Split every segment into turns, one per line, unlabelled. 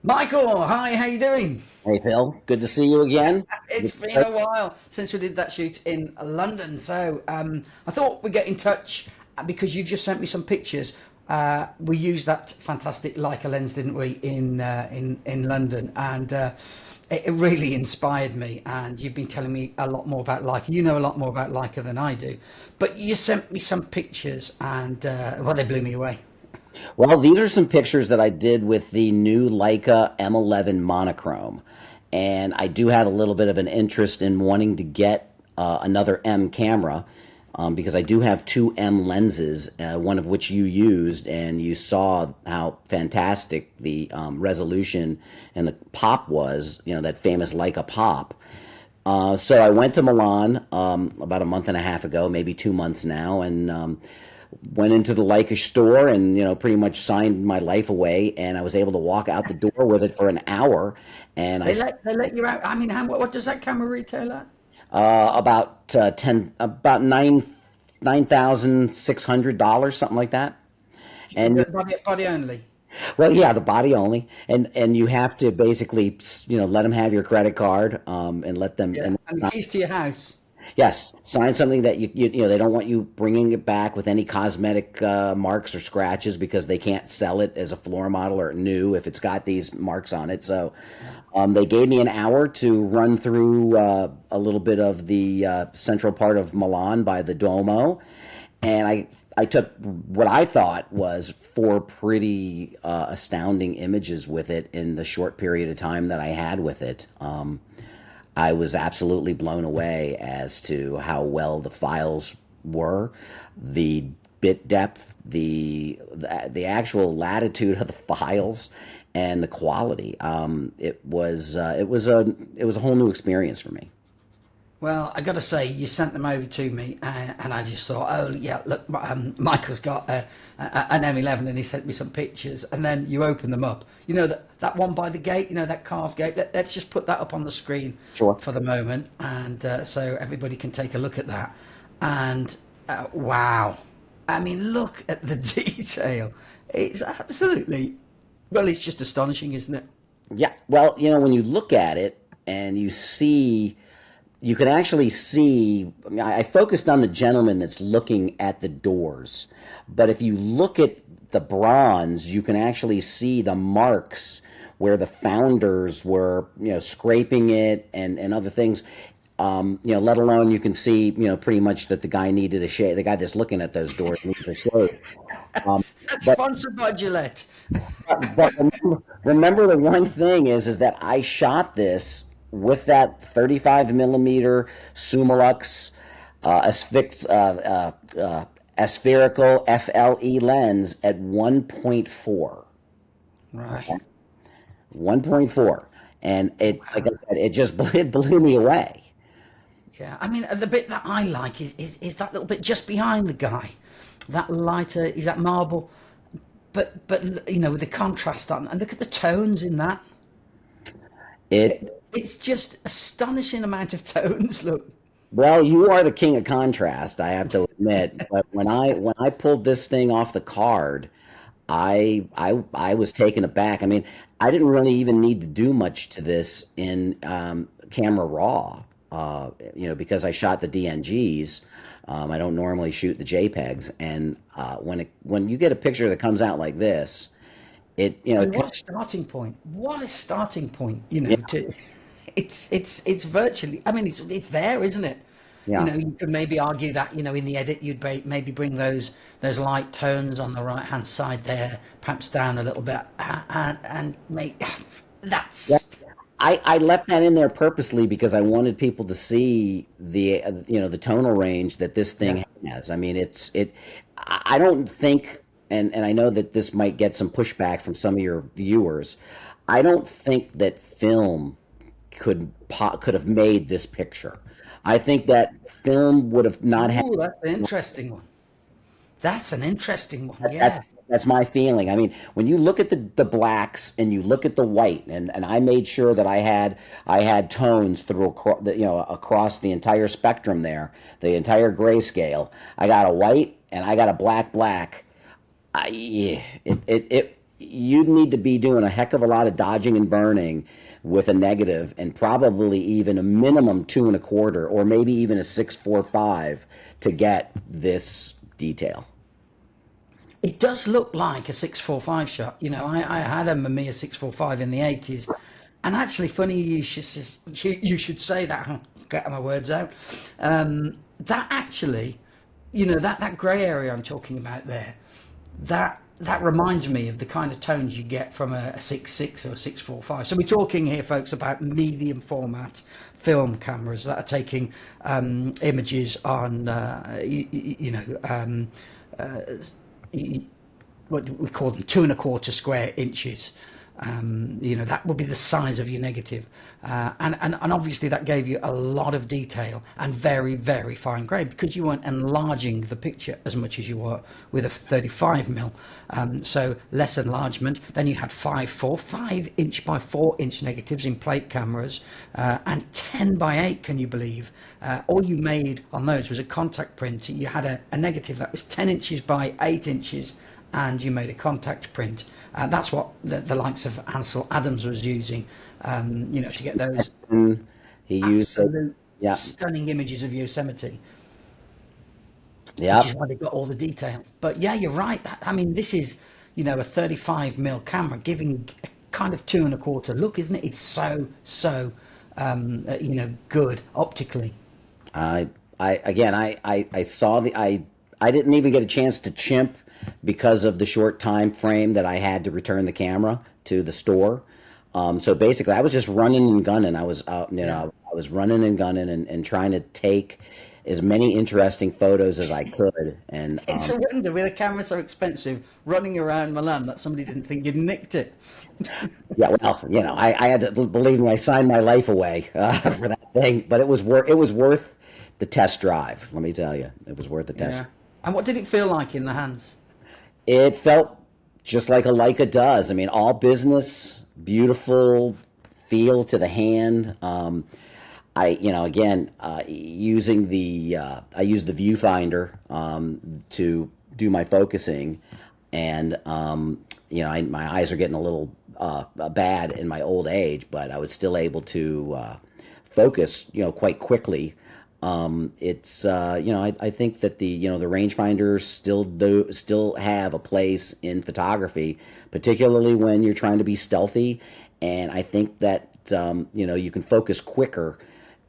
Michael, hi, how you doing?
Hey Phil, good to see you again.
It's been a while since we did that shoot in London, so I thought we'd get in touch because you just sent me some pictures. We used that fantastic Leica lens, didn't we, in London, and it really inspired me. And you've been telling me a lot more about Leica. You know a lot more about Leica than I do, but you sent me some pictures, and well, they blew me away.
Well, these are some pictures that I did with the new Leica M11 monochrome, and I do have a little bit of an interest in wanting to get another M camera because I do have two M lenses, one of which you used, and you saw how fantastic the resolution and the pop was. You know, that famous Leica pop. So I went to Milan about a month and a half ago, maybe 2 months now, and went into the Leica store and pretty much signed my life away. And I was able to walk out the door with it for an hour, and
They let you out. I mean, what does that camera retail at?
about about $9,600, something like that. And
Body only.
well, yeah, the body only, and you have to basically let them have your credit card, and let them
Yeah,
and
and the keys to your house.
yes, sign something that they don't want you bringing it back with any cosmetic marks or scratches because they can't sell it as a floor model or new if it's got these marks on it. So they gave me an hour to run through a little bit of the central part of Milan by the Duomo, and I took what I thought was four pretty astounding images with it in the short period of time that I had with it. I was absolutely blown away as to how well the files were, the bit depth, the actual latitude of the files, and the quality. It was a whole new experience for me.
Well, I got to say, you sent them over to me, and I just thought, oh yeah, look, Michael's got an M11, and he sent me some pictures, and then you open them up. You know that one by the gate, that carved gate. Let's just put that up on the screen
Sure.
for the moment, and so everybody can take a look at that. And wow, I mean, look at the detail. It's absolutely, well, it's just astonishing, isn't it?
Yeah. Well, when you look at it and you can actually see. I mean, I focused on the gentleman that's looking at the doors, but if you look at the bronze, you can actually see the marks where the founders were, scraping it and other things. Let alone you can see, pretty much that the guy needed a shave. The guy that's looking at those doors needed a shave. Um,
That's
but
sponsored by Gillette.
but remember the one thing is that I shot this with that 35 millimeter Summilux aspherical FLE lens at 1.4.
Right.
Okay, 1.4, and like I said, it blew me away.
Yeah, I mean, the bit that I like is that little bit just behind the guy, that lighter, is that marble, but with the contrast on, and look at the tones in that.
It
It's just astonishing amount of tones. Look,
Well, you are the king of contrast, I have to admit. But when I pulled this thing off the card, I was taken aback. I mean, I didn't really even need to do much to this in camera raw, because I shot the DNGs. I don't normally shoot the JPEGs, and when you get a picture that comes out like this, it
I mean, what a starting point! What a starting point! To it's virtually. I mean, it's there, isn't it?
yeah.
You could maybe argue that in the edit you'd maybe bring those light tones on the right hand side there, perhaps down a little bit, and make
Yeah.
that's
I left that in there purposely because I wanted people to see the tonal range that this
yeah.
thing has. I mean, I don't think, and I know that this might get some pushback from some of your viewers. I don't think that film could have made this picture. I think that film would have not had.
Ooh, that's an interesting one. That's an interesting one.
That's
Yeah.
that's my feeling. I mean, when you look at the blacks and you look at the white, and I made sure that I had tones across the entire spectrum there, the entire grayscale. I got a white and I got a black. Yeah, it you'd need to be doing a heck of a lot of dodging and burning with a negative, and probably even a minimum 2.25 or maybe even a 645 to get this detail.
It does look like a 645 shot. You know, I had a Mamiya 645 in the 80s, and actually, funny you should say that. I'm getting my words out. That actually, you know, that grey area I'm talking about there, that reminds me of the kind of tones you get from a 6.6 or a 6.45. So we're talking here, folks, about medium format film cameras that are taking images on, what we call them 2.25 square inches. You know, that would be the size of your negative, and obviously that gave you a lot of detail and very, very fine grain, because you weren't enlarging the picture as much as you were with a 35mm, so less enlargement. Then you had 5.4 by 4 inch negatives in plate cameras, and 10 by 8, can you believe? All you made on those was a contact print. You had a negative that was 10 inches by 8 inches, and you made a contact print. That's what the likes of Ansel Adams was using, you know, to get those
He used
stunning images of Yosemite.
Yeah,
Which is why they got all the detail. But yeah, you're right. I mean, this is, you know, a 35mm camera giving a kind of 2.25 look, isn't it? It's so you know, good optically.
I saw I didn't even get a chance to chimp because of the short time frame that I had to return the camera to the store. So basically, I was just running and gunning. I was out, you know, I was running and gunning and trying to take as many interesting photos as I could. And
it's a wonder, with a camera so expensive, running around Milan, that somebody didn't think you'd nicked it.
Yeah, well, you know, I had to, believe me, I signed my life away for that thing, but it was worth the test drive. Let me tell you, it was worth the test.
Yeah. And what did it feel like in the hands?
It felt just like a Leica does. I mean, all business, beautiful feel to the hand. Using I use the viewfinder to do my focusing, and my eyes are getting a little bad in my old age, but I was still able to focus, quite quickly. I think that the rangefinders still have a place in photography, particularly when you're trying to be stealthy. And I think that you can focus quicker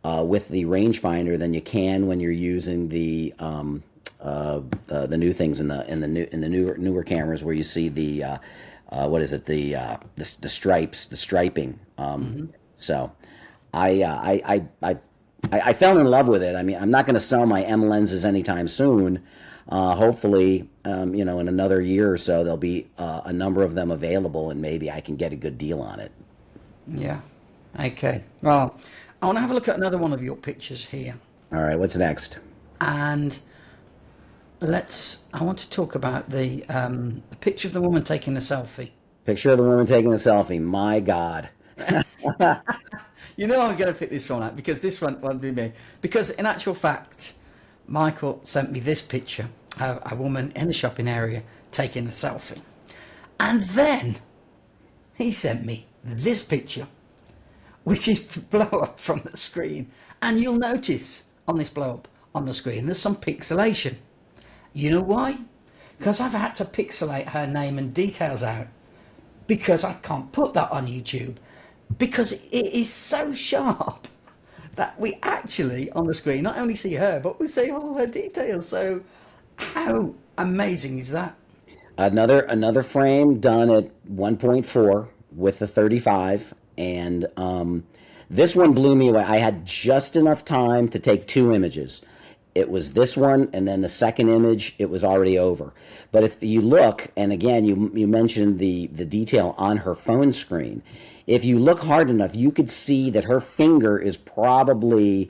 with the rangefinder than you can when you're using the new things in the newer cameras, where you see the the stripes, the striping. So I fell in love with it. I mean, I'm not going to sell my M lenses anytime soon. Hopefully, in another year or so, there'll be a number of them available, and maybe I can get a good deal on it.
Yeah. Okay. Well, I want to have a look at another one of your pictures here.
All right. What's next?
And I want to talk about the picture of the woman taking the selfie.
Picture of the woman taking the selfie. My God.
You know I was going to pick this one out, because this one won't be me. Because in actual fact, Michael sent me this picture of a woman in the shopping area taking a selfie. And then he sent me this picture, which is the blow up from the screen. And you'll notice on this blow up on the screen, there's some pixelation. You know why? Because I've had to pixelate her name and details out, because I can't put that on YouTube, because it is so sharp that we actually on the screen not only see her, but we see all her details. So how amazing is that?
Another frame done at 1.4 with the 35, and this one blew me away. I had just enough time to take 2 images. It was this one, and then the second image, it was already over. But if you look, and again, you mentioned the detail on her phone screen. If you look hard enough, you could see that her finger is probably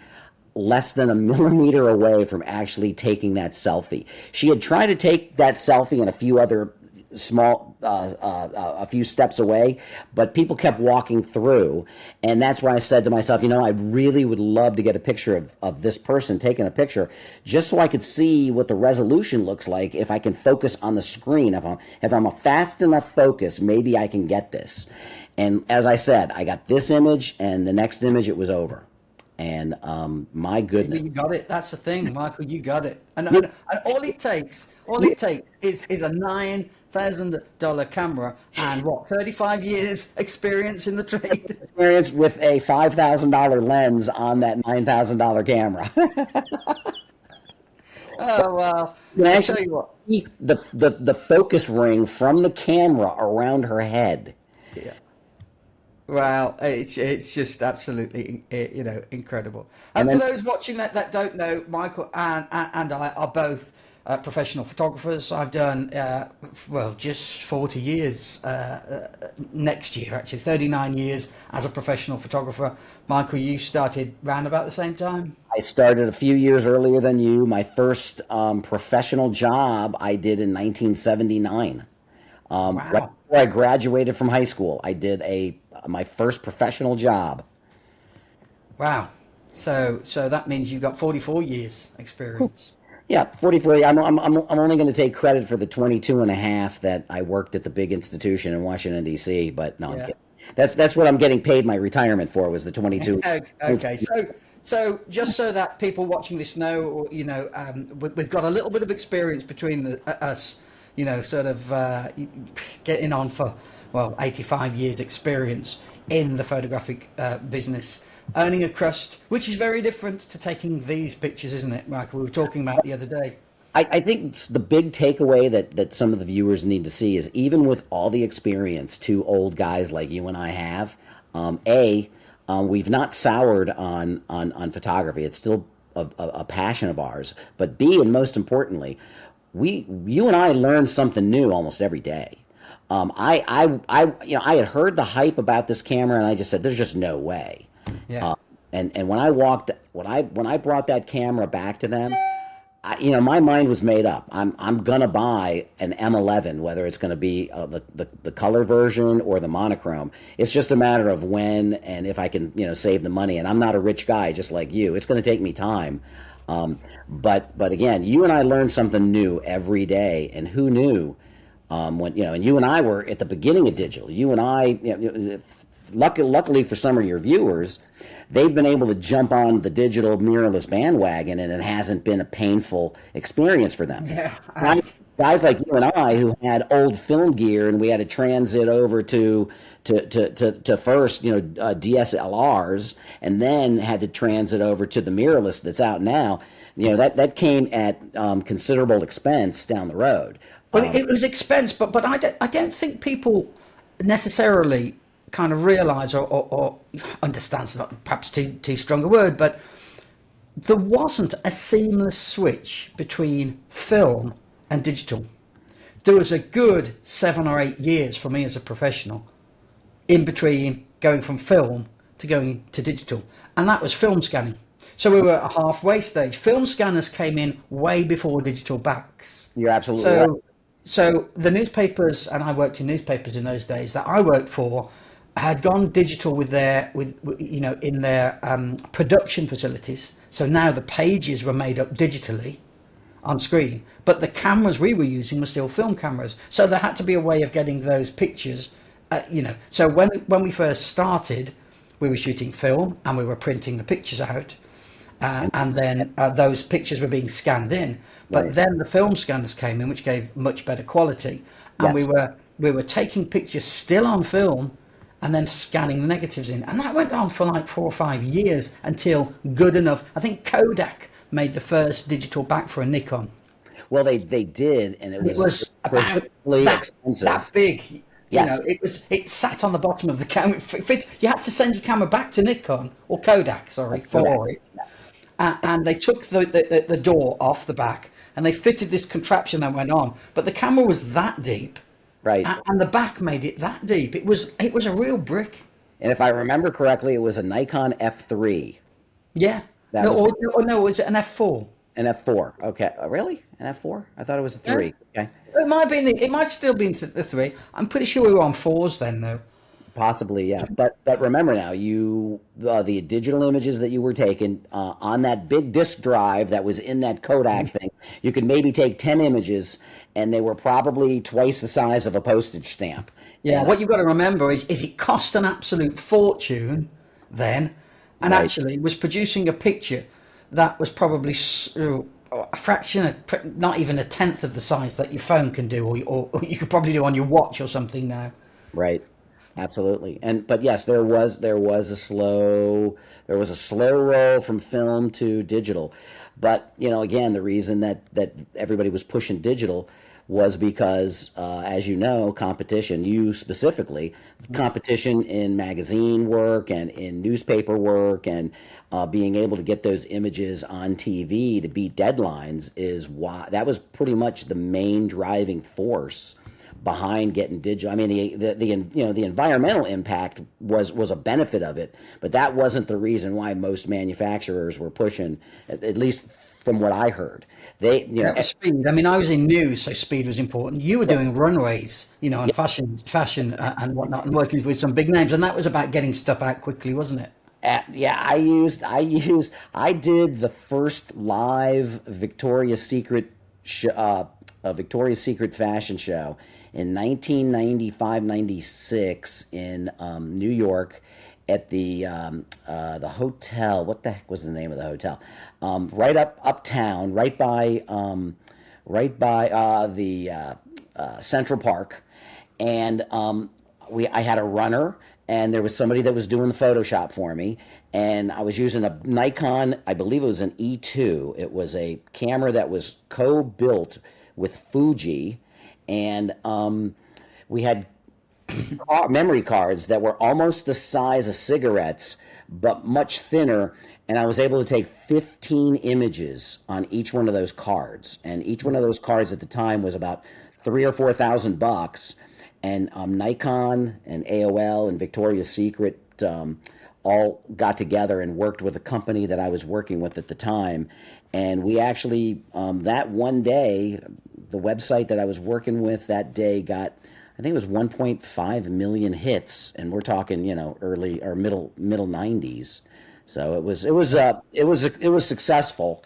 less than a millimeter away from actually taking that selfie. She had tried to take that selfie in a few other a few steps away, but people kept walking through, and that's why I said to myself, I really would love to get a picture of this person taking a picture, just so I could see what the resolution looks like if I can focus on the screen. If I'm a fast enough focus, maybe I can get this. And as I said, I got this image, and the next image, it was over. And my goodness,
you got it. That's the thing, Michael. You got it. And all it takes is a $9,000 camera and 35 years experience in the trade.
Experience with a $5,000 lens on that $9,000 camera.
Oh well. I'll tell you what.
The focus ring from the camera around her head.
Yeah. Well, it's just absolutely incredible. And for those watching that don't know, Michael and I are both professional photographers. I've done just 40 years next year, actually 39 years as a professional photographer. Michael, you started round about the same time.
I started a few years earlier than you. My first professional job I did in 1979.
Wow.
Right before I graduated from high school, I did my first professional job.
Wow. So that means you've got 44 years experience.
Yeah, 44. I'm only going to take credit for the 22 and a half that I worked at the big institution in Washington, D.C., but no, I'm kidding. That's what I'm getting paid my retirement for, was the 22.
Okay. So just so that people watching this know, we've got a little bit of experience between us, sort of getting on for 85 years experience in the photographic business, earning a crust, which is very different to taking these pictures, isn't it, Michael? We were talking about the other day.
I think the big takeaway that some of the viewers need to see is, even with all the experience two old guys like you and I have, we've not soured on photography. It's still a passion of ours. But B, and most importantly, you and I learn something new almost every day. I had heard the hype about this camera, and I just said, there's just no way.
Yeah.
And when I brought that camera back to them, my mind was made up. I'm gonna buy an M11, whether it's gonna be the color version or the monochrome. It's just a matter of when and if I can save the money. And I'm not a rich guy, just like you. It's gonna take me time. But again, you and I learn something new every day. And who knew? When and you and I were at the beginning of digital. You and I, luckily for some of your viewers, they've been able to jump on the digital mirrorless bandwagon, and it hasn't been a painful experience for them.
Yeah.
Guys like you and I, who had old film gear, and we had to transit over to first DSLRs, and then had to transit over to the mirrorless that's out now. That came at considerable expense down the road.
Well, it was expense, but I don't think people necessarily kind of realize or understands, not perhaps too strong a word, but there wasn't a seamless switch between film and digital. There was a good 7 or 8 years for me as a professional in between going from film to going to digital, and that was film scanning. So we were at a halfway stage. Film scanners came in way before digital backs.
You're absolutely right.
So the newspapers, and I worked in newspapers in those days that I worked for, had gone digital in their production facilities. So now the pages were made up digitally on screen, but the cameras we were using were still film cameras. So there had to be a way of getting those pictures. So when we first started, we were shooting film and we were printing the pictures out, and then those pictures were being scanned in. But then the film scanners came in, which gave much better quality, and we were taking pictures still on film and then scanning the negatives in, and that went on for like 4 or 5 years until good enough. I think Kodak made the first digital back for a Nikon.
Well, they did, and it was
about
expensive.
That big.
Yes.
It sat on the bottom of the camera. You had to send your camera back to Nikon or Kodak, for it. And they took the door off the back, and they fitted this contraption that went on. But the camera was that deep,
right?
And the back made it that deep. It was a real brick.
And if I remember correctly, it was a Nikon F3.
Yeah. It was an F4.
An F4. Okay. Really? An F4? I thought it was a
Yeah.
3. Okay.
It might be it might still be the three. I'm pretty sure we were on fours then, though.
Possibly, yeah. But remember now, you the digital images that you were taking on that big disk drive that was in that Kodak thing, you could maybe take 10 images, and they were probably twice the size of a postage stamp.
Yeah,
And
what you've got to remember is it cost an absolute fortune then, and
right,
actually was producing a picture that was probably a fraction, not even a tenth of the size that your phone can do, or you could probably do on your watch or something now.
right. Absolutely. And but yes, there was a slow roll from film to digital. But again, the reason that everybody was pushing digital was because, as you know, competition. You specifically, competition in magazine work and in newspaper work, and being able to get those images on TV to beat deadlines is why that was pretty much the main driving force behind getting digital. I mean, the environmental impact was a benefit of it, but that wasn't the reason why most manufacturers were pushing. At least from what I heard, they
That was speed. I mean, I was in news, so speed was important. You were doing runways, and fashion and whatnot, and working with some big names, and that was about getting stuff out quickly, wasn't it?
Yeah, I did the first live Victoria's Secret fashion show in 1995-96 in New York at the hotel. What the heck was the name of the hotel? Right uptown, right by the Central Park, and I had a runner, and there was somebody that was doing the Photoshop for me, and I was using a Nikon, I believe it was an E2. It was a camera that was co-built with Fuji, and we had memory cards that were almost the size of cigarettes, but much thinner. And I was able to take 15 images on each one of those cards. And each one of those cards at the time was about $3,000 or $4,000. And Nikon and AOL and Victoria's Secret all got together and worked with a company that I was working with at the time. And we actually, that one day, the website that I was working with that day got, I think it was 1.5 million hits, and we're talking, early or middle 90s. So it was successful.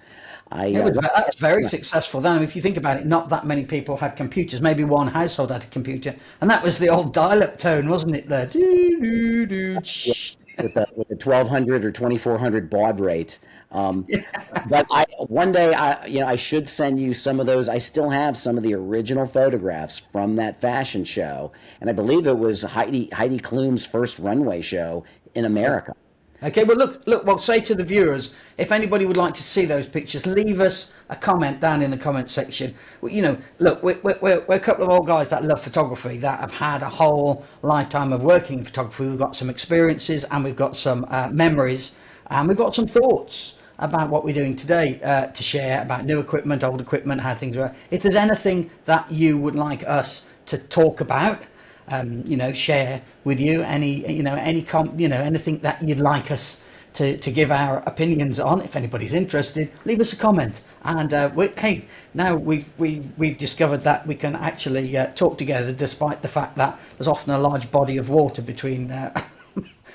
That's very successful. Then, if you think about it, not that many people had computers. Maybe one household had a computer, and that was the old dial-up tone, wasn't it? There,
with the 1200 or 2400 baud rate. But one day I should send you some of those. I still have some of the original photographs from that fashion show, and I believe it was Heidi Klum's first runway show in America.
Okay, well, look. Well, say to the viewers, if anybody would like to see those pictures, leave us a comment down in the comment section. Look, we're a couple of old guys that love photography, that have had a whole lifetime of working in photography. We've got some experiences, and we've got some memories, and we've got some thoughts about what we're doing today to share about new equipment, old equipment, how things work. If there's anything that you would like us to talk about, share with you, anything that you'd like us to give our opinions on. If anybody's interested, leave us a comment. And now we've discovered that we can actually talk together, despite the fact that there's often a large body of water between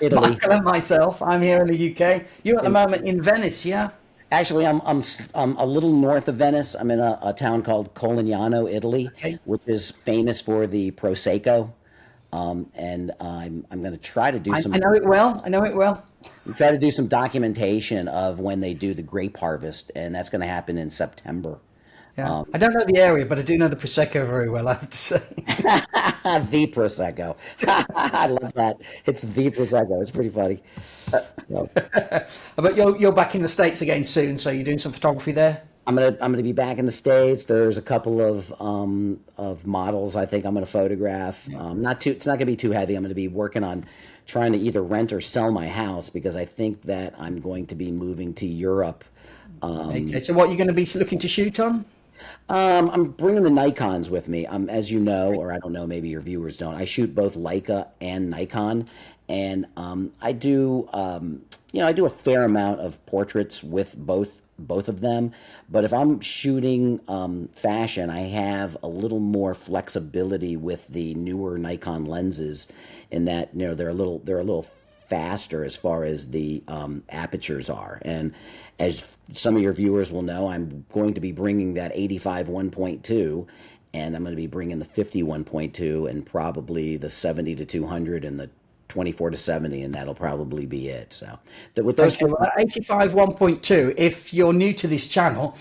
Italy.
Michael and myself. I'm here in the UK. You're at the moment in Venice, yeah?
Actually, I'm a little north of Venice. I'm in a town called Colignano, Italy,
Okay.
which is famous for the Prosecco. And I'm going to try to do some.
I know it well.
Try to do some documentation of when they do the grape harvest, and that's going to happen in September.
Yeah. I don't know the area, but I do know the Prosecco very well, I have to say.
The Prosecco. I love that. It's the Prosecco. It's pretty funny. So,
But you're back in the States again soon, so you're doing some photography there?
I'm gonna be back in the States. There's a couple of models I think I'm gonna photograph. It's not gonna be too heavy. I'm gonna be working on trying to either rent or sell my house, because I think that I'm going to be moving to Europe.
Okay, so what you're going to be looking to shoot on?
I'm bringing the Nikons with me. As you know, or I don't know, maybe your viewers don't. I shoot both Leica and Nikon, and I do a fair amount of portraits with both both of them. But if I'm shooting fashion, I have a little more flexibility with the newer Nikon lenses, in that they're a little faster as far as the apertures are. And as some of your viewers will know, I'm going to be bringing that 85 1.2, and I'm going to be bringing the 50 1.2, and probably the 70 to 200 and the 24 to 70, and that'll probably be it. So with those
Okay, well, 85 1.2, if you're new to this channel,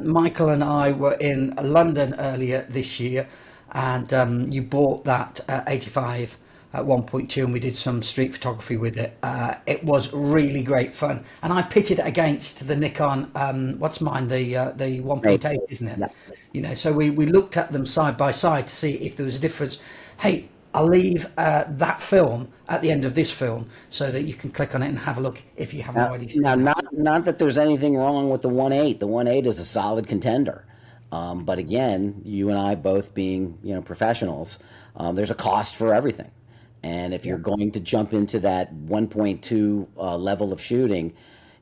Michael and I were in London earlier this year, and you bought that 85 at 1.2, and we did some street photography with it. It was really great fun, and I pitted it against the Nikon, what's mine, the 1.8, isn't it?
Yeah.
So we looked at them side by side to see if there was a difference. Hey, I'll leave that film at the end of this film so that you can click on it and have a look if you haven't already seen it.
Not that there's anything wrong with the 1.8. The 1.8 is a solid contender. But again, you and I both being professionals, there's a cost for everything. And if you're going to jump into that 1.2 level of shooting,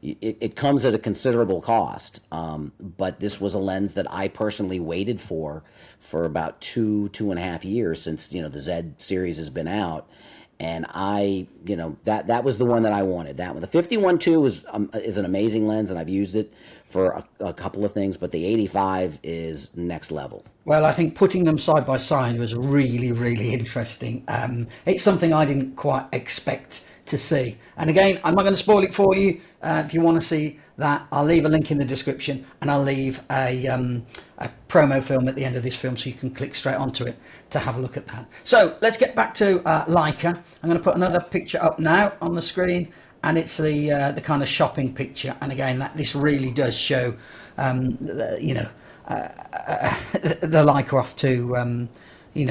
it comes at a considerable cost. But this was a lens that I personally waited for about 2.5 years, since the Z series has been out, and that was the one that I wanted. That one, the 51.2 is an amazing lens, and I've used it for a couple of things, but the 85 is next level.
Well, I think putting them side by side was really, really interesting. It's something I didn't quite expect to see. And again, I'm not going to spoil it for you. If you want to see that, I'll leave a link in the description, and I'll leave a promo film at the end of this film so you can click straight onto it to have a look at that. So let's get back to Leica. I'm going to put another picture up now on the screen, and it's the kind of shopping picture. And again, this really does show the Leica off to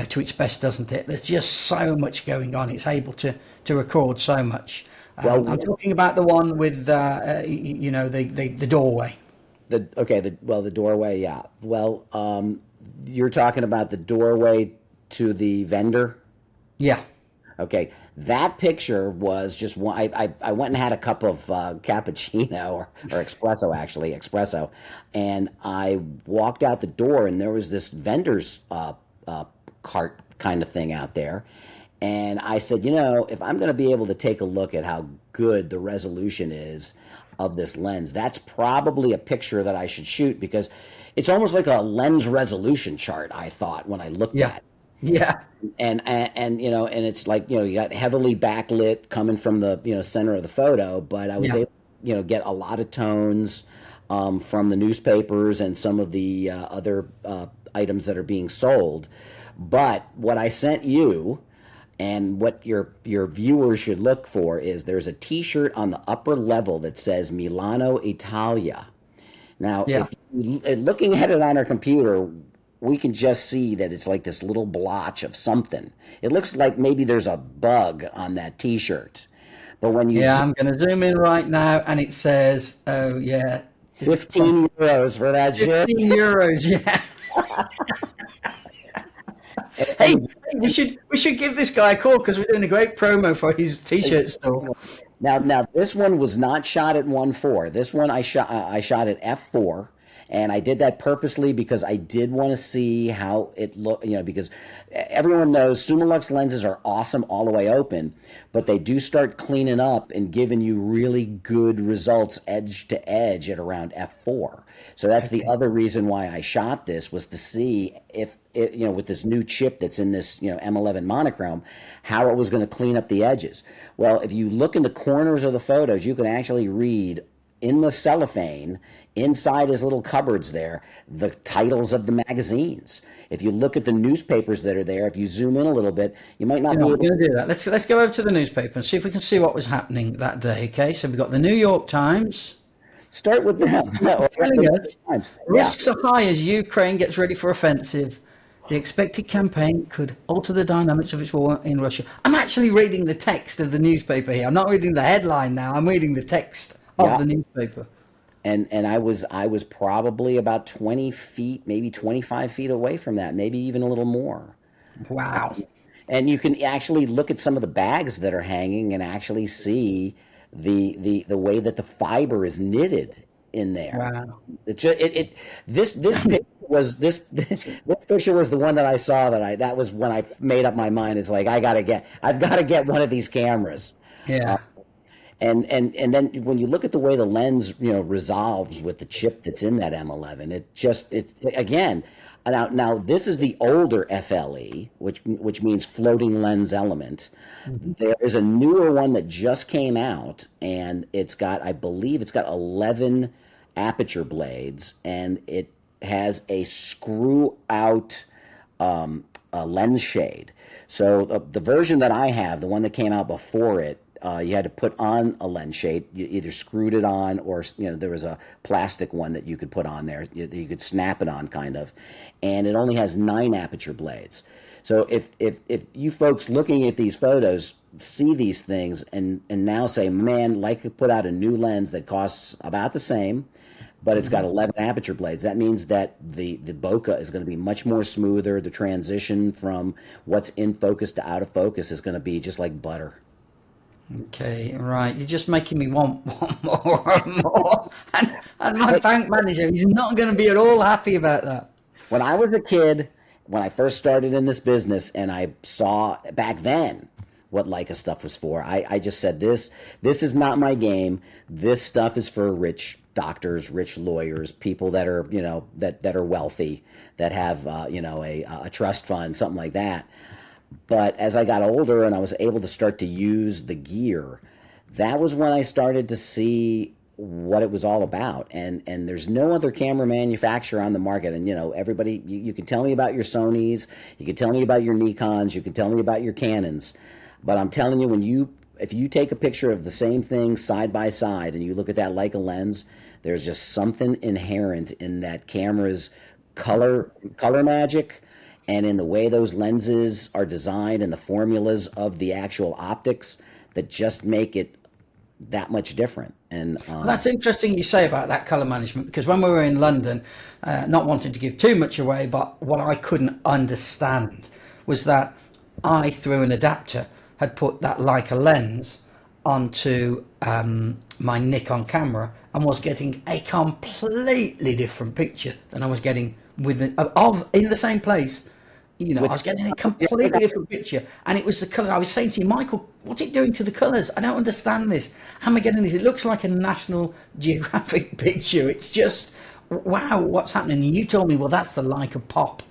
to its best, doesn't it? There's just so much going on. It's able to record so much. I'm talking about the one with the doorway.
The doorway, yeah. Well, you're talking about the doorway to the vendor?
Yeah.
Okay, that picture was just one. I went and had a cup of cappuccino or espresso, and I walked out the door, and there was this vendor's cart kind of thing out there. And I said, if I'm going to be able to take a look at how good the resolution is of this lens, that's probably a picture that I should shoot, because it's almost like a lens resolution chart, I thought, when I looked at it.
Yeah.
And it's like, you got heavily backlit coming from the, center of the photo, but I was able to, get a lot of tones from the newspapers and some of the other items that are being sold. But what I sent you, and what your viewers should look for, is there's a T-shirt on the upper level that says Milano, Italia. Now, if looking at it on our computer, we can just see that it's like this little blotch of something. It looks like maybe there's a bug on that T-shirt. But when you
I'm going to zoom in right now, and it says,
15 euros for that shirt.
15 euros, yeah. Hey, we should give this guy a call, because we're doing a great promo for his T-shirt store.
Now this one was not shot at 1.4. This one I shot at f4, and I did that purposely because I did want to see how it looked. Because everyone knows Summilux lenses are awesome all the way open, but they do start cleaning up and giving you really good results edge to edge at around f4. So that's the other reason why I shot this, was to see if it, with this new chip that's in this, M11 monochrome, how it was going to clean up the edges. Well, if you look in the corners of the photos, you can actually read in the cellophane, inside his little cupboards there, the titles of the magazines. If you look at the newspapers that are there, if you zoom in a little bit, you might not be able
to do that. Let's go over to the newspaper and see if we can see what was happening that day. Okay, so we've got the New York Times.
Start with
telling us risks are high as Ukraine gets ready for offensive. The expected campaign could alter the dynamics of its war in Russia. I'm actually reading the text of the newspaper here. I'm not reading the headline now. I'm reading the text of the newspaper.
And I was probably about 20 feet, maybe 25 feet away from that, maybe even a little more.
Wow.
And you can actually look at some of the bags that are hanging and actually see the way that the fiber is knitted in there.
Wow.
It just, it this picture was this picture was the one that I saw that was when I made up my mind. It's like I've got to get one of these cameras.
Yeah.
And then when you look at the way the lens, resolves with the chip that's in that M11, it's again. Now this is the older FLE, which means floating lens element. There is a newer one that just came out, and I believe it's got 11 aperture blades, and it has a screw out a lens shade. So the version that I have, the one that came out before it, you had to put on a lens shade. You either screwed it on, or there was a plastic one that you could put on there. You could snap it on, kind of, and it only has 9 aperture blades. So if you folks looking at these photos see these things and now say, man, Leica put out a new lens that costs about the same, but it's got 11 aperture blades. That means that the bokeh is going to be much more smoother. The transition from what's in focus to out of focus is going to be just like butter.
Okay, right. You're just making me want more and more. And my bank manager, he's not going to be at all happy about that.
When I was a kid, when I first started in this business, and I saw back then what Leica stuff was for, I just said, this is not my game. This stuff is for rich doctors, rich lawyers, people that are, that are wealthy, that have, a trust fund, something like that. But as I got older and I was able to start to use the gear, that was when I started to see what it was all about. And there's no other camera manufacturer on the market. And, everybody, you can tell me about your Sonys, you can tell me about your Nikons, you can tell me about your Canons. But I'm telling you, if you take a picture of the same thing side by side and you look at that Leica lens, there's just something inherent in that camera's color magic, and in the way those lenses are designed and the formulas of the actual optics that just make it that much different. And
well, that's interesting you say about that color management, because when we were in London, not wanting to give too much away, but what I couldn't understand was that I, through an adapter, had put that Leica lens onto my Nikon camera and was getting a completely different picture than I was getting in the same place. I was getting a completely different picture, and it was the colour. I was saying to you, Michael, what's it doing to the colours? I don't understand this. How am I getting this? It looks like a National Geographic picture. It's just, wow, what's happening? And you told me, well, that's the Leica Pop.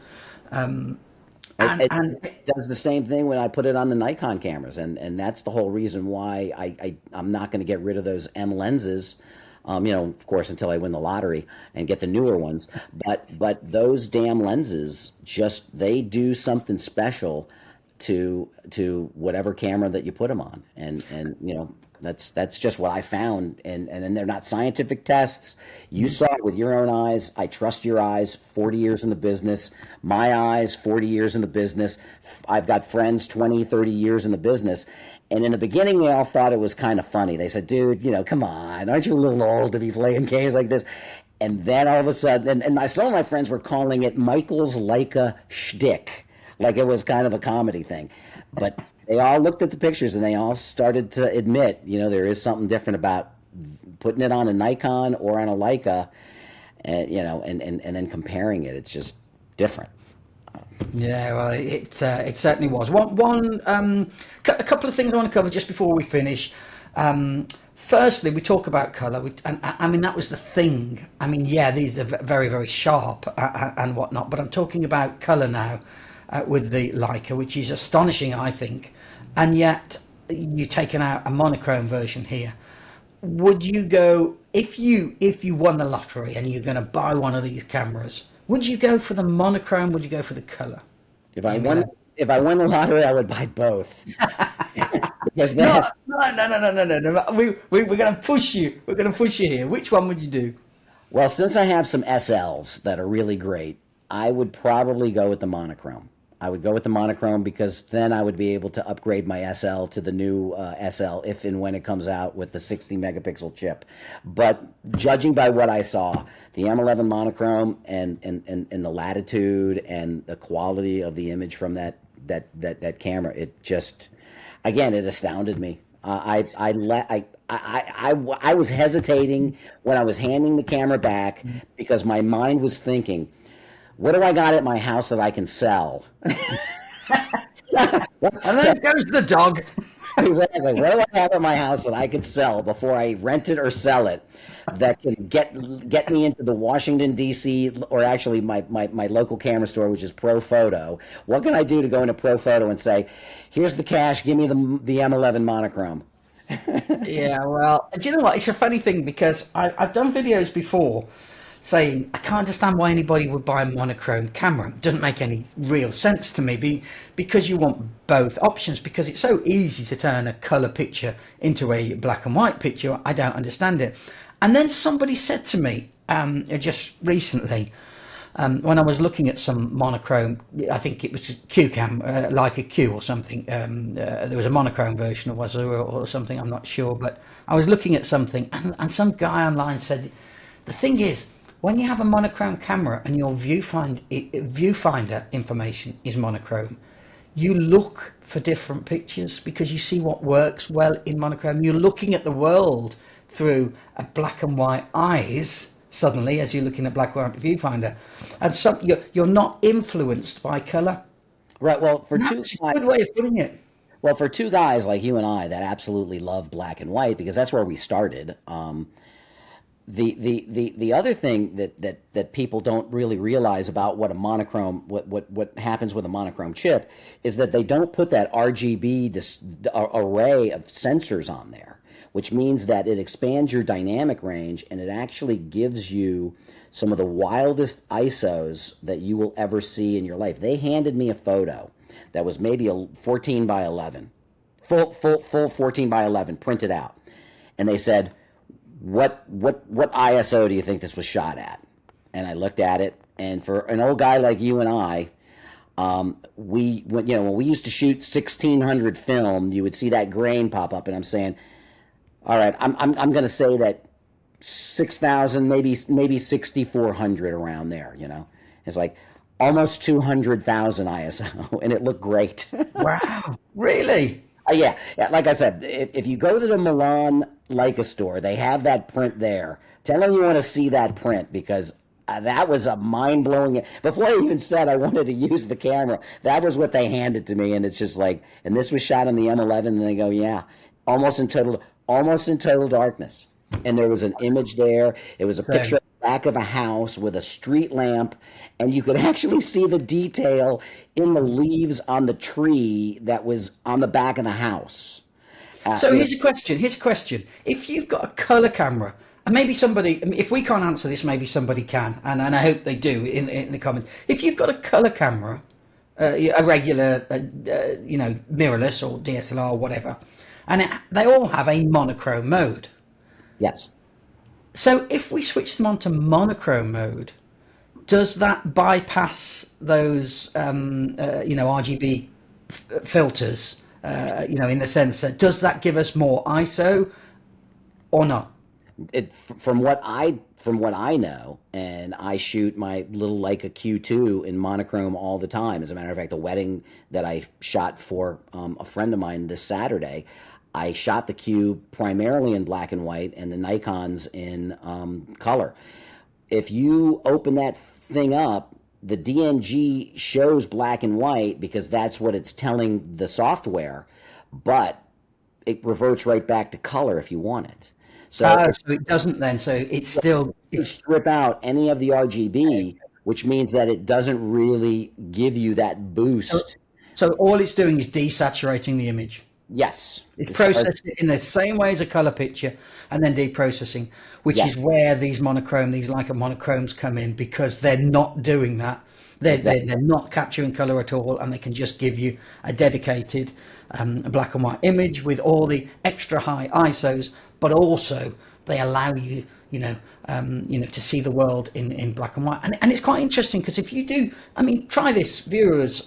It does the same thing when I put it on the Nikon cameras, and that's the whole reason why I'm not going to get rid of those M lenses. Of course, until I win the lottery and get the newer ones. But those damn lenses they do something special to whatever camera that you put them on, and that's just what I found. And they're not scientific tests. You saw it with your own eyes. I trust your eyes. 40 years in the business. My eyes, 40 years in the business. I've got friends 20, 30 years in the business. And in the beginning, they all thought it was kind of funny. They said, dude, come on, aren't you a little old to be playing games like this? And then all of a sudden, some of my friends were calling it Michael's Leica shtick, like it was kind of a comedy thing. But they all looked at the pictures and they all started to admit, there is something different about putting it on a Nikon or on a Leica, and then comparing it. It's just different.
Yeah, well, it certainly was. A couple of things I want to cover just before we finish. Firstly, we talk about colour, and I mean that was the thing. I mean, yeah, these are very, very sharp and whatnot, but I'm talking about colour now with the Leica, which is astonishing, I think. And yet, you've taken out a monochrome version here. Would you go if you won the lottery and you're going to buy one of these cameras? Would you go for the monochrome? Would you go for the color?
If I won the lottery, I would buy both. Because
no. We're going to push you. We're going to push you here. Which one would you do?
Well, since I have some SLs that are really great, I would probably go with the monochrome. I would go with the monochrome because then I would be able to upgrade my SL to the new SL if and when it comes out with the 60 megapixel chip. But judging by what I saw, the M11 monochrome and the latitude and the quality of the image from that camera, it just, again, it astounded me. I was hesitating when I was handing the camera back because my mind was thinking, what do I got at my house that I can sell?
And then goes the dog.
Exactly. What do I have at my house that I could sell before I rent it or sell it that can get me into the Washington, D.C., or actually my local camera store, which is Pro Photo? What can I do to go into Pro Photo and say, here's the cash, give me the M11 monochrome?
Yeah, well, do you know what? It's a funny thing because I've done videos before saying I can't understand why anybody would buy a monochrome camera. It doesn't make any real sense to me because you want both options, because it's so easy to turn a color picture into a black and white picture. I don't understand it. And then somebody said to me just recently, when I was looking at some monochrome, I think it was a Q cam, like a Q or something. There was a monochrome version, or something. I'm not sure, but I was looking at something, and some guy online said, the thing is, when you have a monochrome camera and your viewfinder information is monochrome, you look for different pictures because you see what works well in monochrome. You're looking at the world through a black and white eyes suddenly as you're looking at black and white viewfinder, and so you're not influenced by color.
Right. Well, for
That's a good way of putting it.
well, for two guys like you and I that absolutely love black and white because that's where we started. The other thing that people don't really realize about what a monochrome what happens with a monochrome chip is that they don't put that RGB array of sensors on there, which means that it expands your dynamic range and it actually gives you some of the wildest ISOs that you will ever see in your life. They handed me a photo that was maybe a 14 by 11, full 14 by 11 printed out, and they said, what ISO do you think this was shot at? And I looked at it, and for an old guy like you and I, when we used to shoot 1600 film, you would see that grain pop up, and I'm saying, all right, I'm going to say that 6,000, maybe 6,400 around there. It's like almost 200,000 ISO, and it looked great.
Wow, really?
Yeah, like I said, if you go to the Milan Leica store, they have that print there. Tell them you want to see that print because that was a mind-blowing. Before I even said I wanted to use the camera, that was what they handed to me, and it's just like, and this was shot on the M11, and they go, yeah, almost in total darkness. And there was an image there. It was a picture of the back of a house with a street lamp, and you could actually see the detail in the leaves on the tree that was on the back of the house.
So here's a question. If you've got a color camera, and maybe somebody, if we can't answer this, maybe somebody can, and I hope they do in the comments. If you've got a color camera, a regular, mirrorless or DSLR or whatever, and they all have a monochrome mode.
Yes.
So if we switch them on to monochrome mode, does that bypass those, RGB filters? In the sense that does that give us more ISO or not?
From what I know, and I shoot my little Leica Q2 in monochrome all the time. As a matter of fact, the wedding that I shot for a friend of mine this Saturday, I shot the Q primarily in black and white and the Nikons in color. If you open that thing up, the DNG shows black and white because that's what it's telling the software, but it reverts right back to color if you want it.
So it doesn't then. So it's still
strip out any of the RGB, which means that it doesn't really give you that boost.
So all it's doing is desaturating the image.
Yes.
It's processing it in the same way as a color picture and then deprocessing, which is where these Leica monochromes come in, because they're not doing that. They're not capturing color at all, and they can just give you a dedicated black and white image with all the extra high ISOs, but also they allow you, to see the world in black and white. And it's quite interesting because if you do, try this, viewers,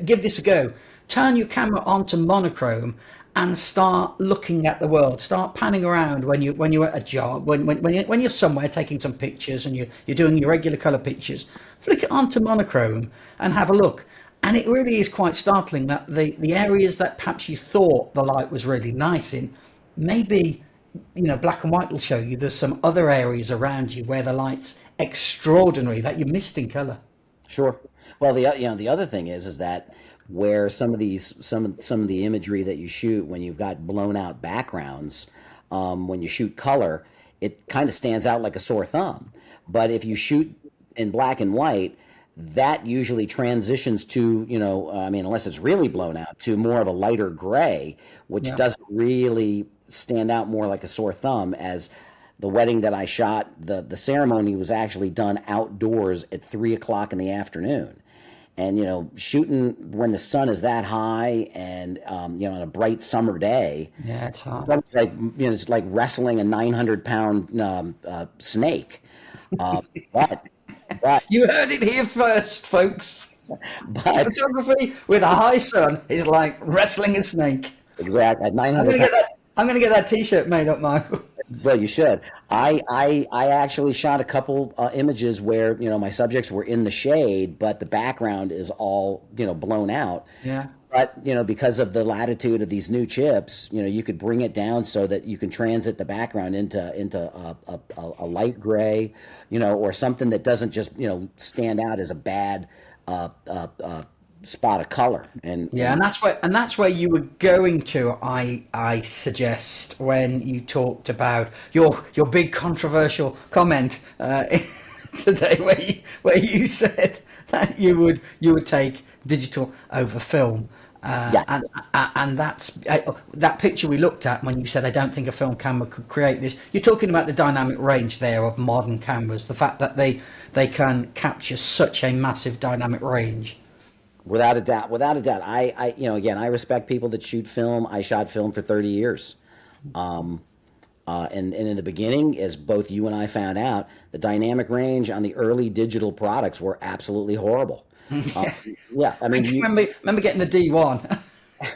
give this a go. Turn your camera onto monochrome and start looking at the world. Start panning around when you're at a job, when you're somewhere taking some pictures and you're doing your regular color pictures. Flick it onto monochrome and have a look. And it really is quite startling that the areas that perhaps you thought the light was really nice in, maybe, black and white will show you there's some other areas around you where the light's extraordinary that you missed in color.
Sure. Well, the other thing is that where some of the imagery that you shoot when you've got blown out backgrounds, when you shoot color, it kind of stands out like a sore thumb. But if you shoot in black and white, that usually transitions to, I mean, unless it's really blown out, to more of a lighter gray, which
Yeah.
doesn't really stand out, more like a sore thumb. As the wedding that I shot, the ceremony was actually done outdoors at 3 o'clock in the afternoon. And, shooting when the sun is that high and, on a bright summer day,
Yeah, it's hard.
it's like, it's like wrestling a 900-pound snake. Uh, but, but,
You heard it here first, folks.
but,
Photography with a high sun is like wrestling a snake.
exactly, at
I'm
900
gonna get
pounds.
that. I'm gonna get that T-shirt made up, Michael.
Well, you should. I actually shot a couple images where, my subjects were in the shade, but the background is all, blown out.
Yeah.
But, because of the latitude of these new chips, you could bring it down so that you can transit the background into a light gray, or something that doesn't just, stand out as a bad spot of color.
Yeah, and that's where you were going to. I suggest when you talked about your big controversial comment today, where you said that you would take digital over film.
Yes.
And that's that picture we looked at when you said I don't think a film camera could create this. You're talking about the dynamic range there of modern cameras, the fact that they can capture such a massive dynamic range.
Without a doubt, without a doubt. Again, I respect people that shoot film. I shot film for 30 years. And in the beginning, as both you and I found out, the dynamic range on the early digital products were absolutely horrible. Yeah, I mean,
Remember getting the D1.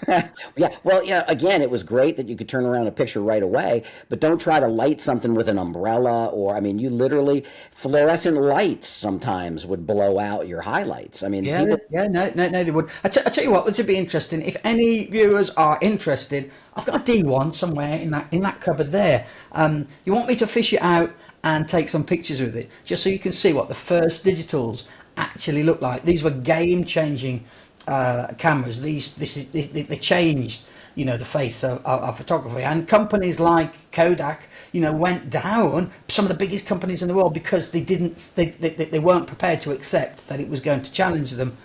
yeah, well, yeah, again, it was great that you could turn around a picture right away, but don't try to light something with an umbrella or, I mean, you literally, fluorescent lights sometimes would blow out your highlights. I mean,
Yeah,
people,
no, they would. I tell you what, this would be interesting. If any viewers are interested, I've got a D1 somewhere in that cupboard there. You want me to fish it out and take some pictures with it, just so you can see what the first digitals actually look like. These were game-changing cameras. They changed, the face of photography. And companies like Kodak, went down. Some of the biggest companies in the world because they weren't prepared to accept that it was going to challenge them.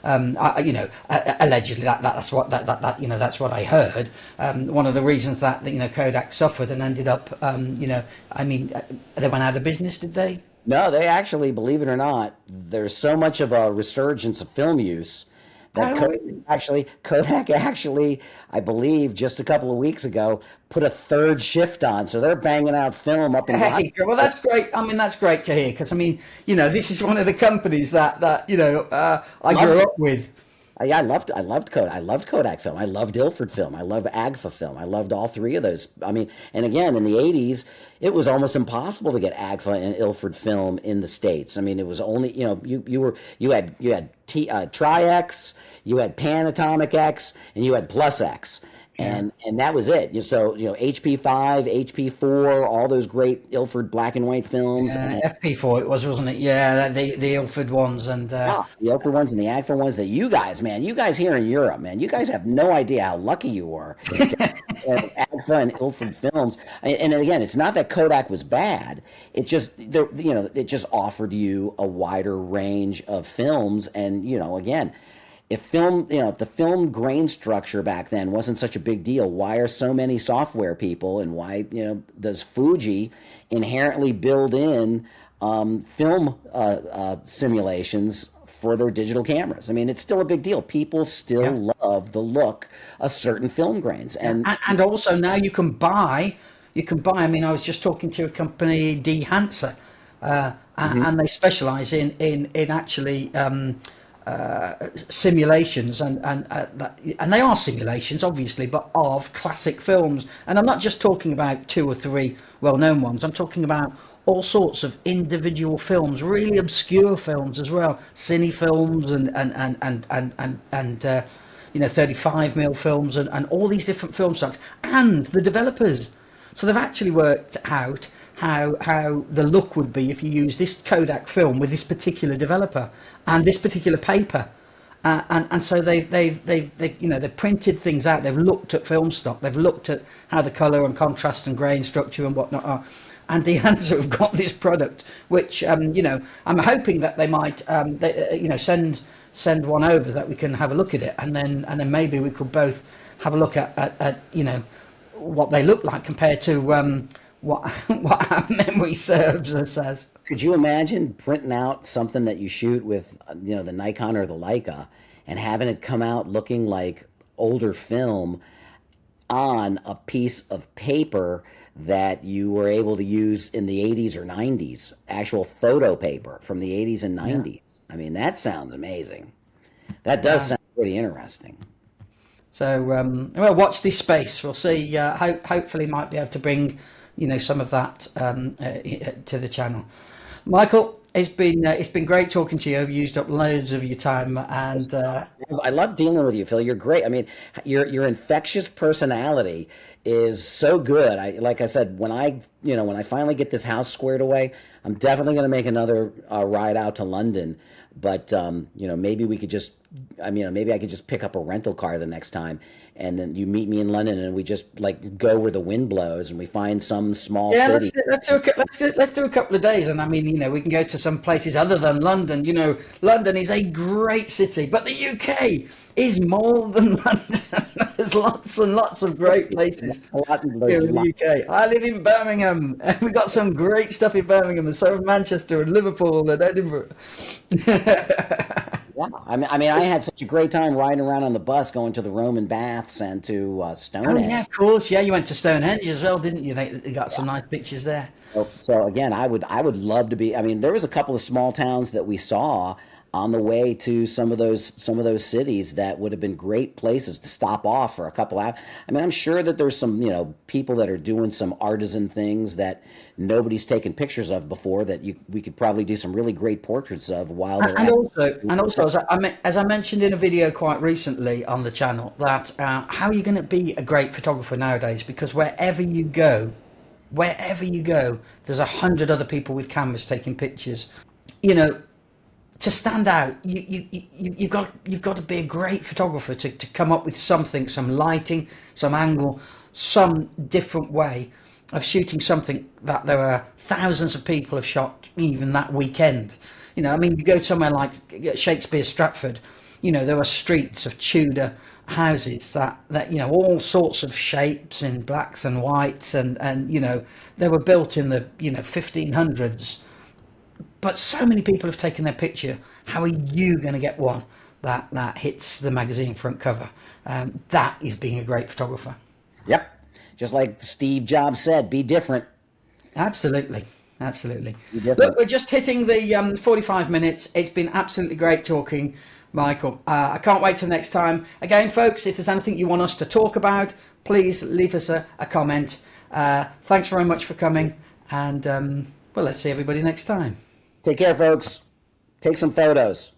Allegedly, that's what that's what I heard. One of the reasons that Kodak suffered and ended up, they went out of business, did they?
no, they actually, believe it or not, there's so much of a resurgence of film use that
Oh,
Kodak actually, I believe, just a couple of weeks ago, put a third shift on. So they're banging out film up in
hey, well, that's great. I mean, that's great to hear because this is one of the companies that I grew up with.
I loved Kodak. I loved Kodak film. I loved Ilford film. I loved Agfa film. I loved all three of those. I mean, and again, in the '80s, it was almost impossible to get Agfa and Ilford film in the States. I mean, it was only you had Tri-X, you had Panatomic X, and you had Plus X. And that was it. So HP5, HP4, all those great Ilford black and white films.
FP4 it was, wasn't it? Yeah, the Ilford ones and
Yeah, the Ilford ones and the Agfa ones that you guys here in Europe, man, you guys have no idea how lucky you were to have Agfa and Ilford films. And again, it's not that Kodak was bad. It just it just offered you a wider range of films. And again, if the film grain structure back then wasn't such a big deal, why are so many software people and why, does Fuji inherently build in film simulations for their digital cameras? I mean, it's still a big deal. People still love the look of certain film grains.
and also now you can buy. I mean, I was just talking to a company, DHansa, and they specialize in actually simulations and they are simulations obviously, but of classic films. And I'm not just talking about two or three well-known ones. I'm talking about all sorts of individual films, really obscure films as well, cine films and 35mm films and all these different film stocks, and the developers. So they've actually worked out how the look would be if you use this Kodak film with this particular developer and this particular paper. And so they've printed things out. They've looked at film stock. They've looked at how the color and contrast and grain structure and whatnot are. And DHansa have got this product, which I'm hoping that they might send one over that we can have a look at it, and then maybe we could both have a look at what they look like compared to what our memory serves us as.
Could you imagine printing out something that you shoot with, the Nikon or the Leica, and having it come out looking like older film on a piece of paper that you were able to use in the 80s or 90s, actual photo paper from the 80s and 90s? Yeah. I mean, that sounds amazing. That does sound pretty interesting.
So, well, watch this space. We'll see. Hopefully, might be able to bring some of that to the channel. Michael, it's been great talking to you. I've used up loads of your time, and
I love dealing with you, Phil. You're great. I mean, your infectious personality is so good. Like I said, when I finally get this house squared away, I'm definitely going to make another ride out to London. But maybe we could just, maybe I could just pick up a rental car the next time, and then you meet me in London, and we just go where the wind blows, and we find some small city.
Let's do a couple of days, and we can go to some places other than London. London is a great city, but the UK is more than London. There's lots and lots of great places here in the UK. I live in Birmingham, and we got some great stuff in Birmingham, and so have Manchester and Liverpool and Edinburgh.
Yeah, I had such a great time riding around on the bus, going to the Roman baths and to Stonehenge.
Oh yeah, of course. Yeah, you went to Stonehenge as well, didn't you? They got some nice pictures there.
So again, I would love to be. There was a couple of small towns that we saw on the way to some of those cities that would have been great places to stop off for a couple hours. I'm sure that there's some people that are doing some artisan things that nobody's taken pictures of before that we could probably do some really great portraits of while they're
also as I mentioned in a video quite recently on the channel, that how are you going to be a great photographer nowadays? Because wherever you go, there's 100 other people with cameras taking pictures. To stand out, you've got to be a great photographer to come up with something, some lighting, some angle, some different way of shooting something that there are thousands of people have shot even that weekend. You go somewhere like Shakespeare's Stratford, there are streets of Tudor houses that all sorts of shapes in blacks and whites, and they were built in the 1500s. But so many people have taken their picture. How are you going to get one that hits the magazine front cover? That is being a great photographer.
Yep. Just like Steve Jobs said, be different.
Absolutely. Look, we're just hitting the 45 minutes. It's been absolutely great talking, Michael. I can't wait till next time. Again, folks, if there's anything you want us to talk about, please leave us a comment. Thanks very much for coming. And, let's see everybody next time.
Take care, folks. Take some photos.